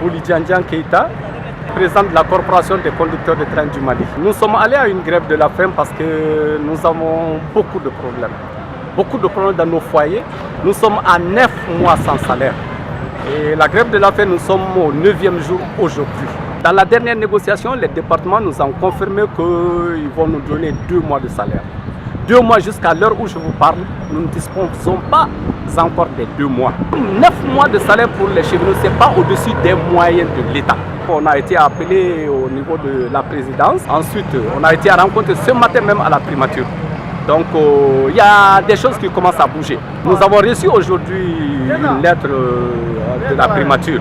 Boulidiandian Keïta, président de la Corporation des conducteurs de train du Mali. Nous sommes allés à une grève de la faim parce que nous avons beaucoup de problèmes. Beaucoup de problèmes dans nos foyers. Nous sommes à 9 mois sans salaire. Et la grève de la faim, nous sommes au 9e jour aujourd'hui. Dans la dernière négociation, les départements nous ont confirmé qu'ils vont nous donner 2 mois de salaire. 2 mois jusqu'à l'heure où je vous parle, nous ne disposons pas encore des 2 mois. 9 mois de salaire pour les cheminots, ce n'est pas au-dessus des moyens de l'État. On a été appelé au niveau de la présidence. Ensuite, on a été rencontré ce matin même à la primature. Donc, il y a des choses qui commencent à bouger. Nous avons reçu aujourd'hui une lettre de la primature.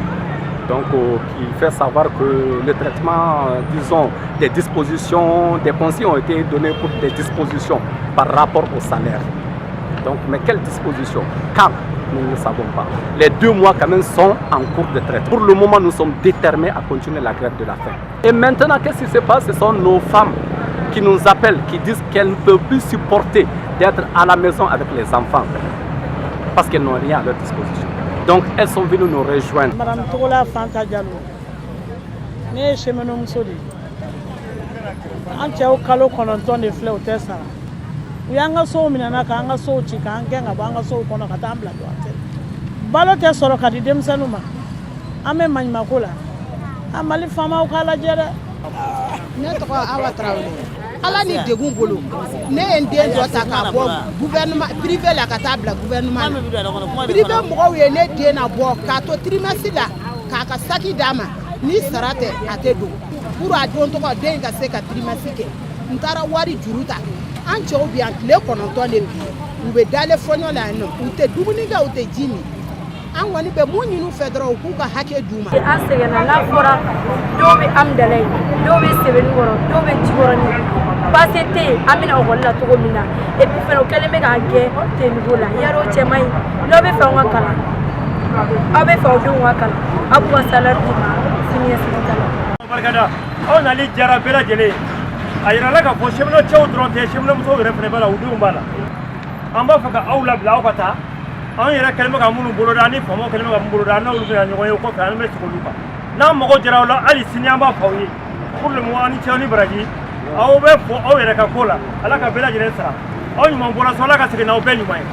Donc, qui fait savoir que le traitement, disons, des dispositions, des consignes ont été données pour des dispositions par rapport au salaire. Donc, mais quelles dispositions? Quand? Nous ne savons pas. Les 2 mois quand même sont en cours de traite. Pour le moment, nous sommes déterminés à continuer la grève de la faim. Et maintenant, qu'est-ce qui se passe? Ce sont nos femmes qui nous appellent, qui disent qu'elles ne peuvent plus supporter d'être à la maison avec les enfants parce qu'elles n'ont rien à leur disposition. Donc elles sont venues nous rejoindre. Madame Togola Fanta Diallo, ne cheminot muso de. An cɛw kalo 9 de filɛ o tɛ sara. U y'an ka sow minɛna k'an ka sow ci k'an gɛn ka bɔ an ka sow kɔnɔ ka taa an bila duwatɛ. Balo tɛ sɔrɔ ka di denmisɛnninw ma. An bɛ maɲumako la. A Mali faamaw k'a lajɛ dɛ. Ne tɔgɔ Awa Tarawele. Ala ni degun bolo ne ye n den dɔ ta k'a bɔ gouvernement privé la ka taa bila gouvernement la privé mɔgɔw ye ne den na bɔ k'a to trimestre la k'a ka saki d'a ma ni sara tɛ a tɛ don pour a don tɔgɔ den ka se ka trimestre kɛ n taara wari juru ta an cɛw bi yan tile 9 de bi u bɛ dale fɔɲɔ la yan nɔ u tɛ dumuni kɛ u tɛ ji min an kɔni bɛ mun ɲini u fɛ dɔrɔn u k'u ka hakɛ d'u ma. An sɛgɛnna n'a fɔra dɔw bɛ Amdala ye dɔw bɛ Sɛbɛnni kɔrɔ dɔw bɛ Jikɔrɔni baasi tɛ yen an bɛna ekɔli la cogo min na et puis fana u kɛlen bɛ k'an gɛn ten niveau la yarɔ cɛ man ɲi n'aw bɛ fɛ anw ka kalan aw bɛ fɛ aw denw ka kalan aw b'u ka salaire di sini ɲɛsigi ta la. Barikada aw nali jara bɛɛ lajɛlen a yirala k'a fɔ cheminot cɛw dɔrɔn tɛ cheminot musow yɛrɛ fana b'a la u denw b'a la an b'a fɛ ka aw labila aw ka taa an yɛrɛ kɛlen bɛ ka minnu boloda ani faamaw kɛlen bɛ ka minnu boloda an n'olu bɛna ɲɔgɔn ye o kɔfɛ an bɛ sigi olu kan n'an mago jɛra aw la hali sini an b'a fɔ aw ye pour le moment ani cɛw ni baraji aw bɛ fɔ aw yɛrɛ ka ko la ala ka bɛɛ lajɛlen sara aw ɲuman bɔra so ala ka segin n'aw bɛɛ ɲuman ye.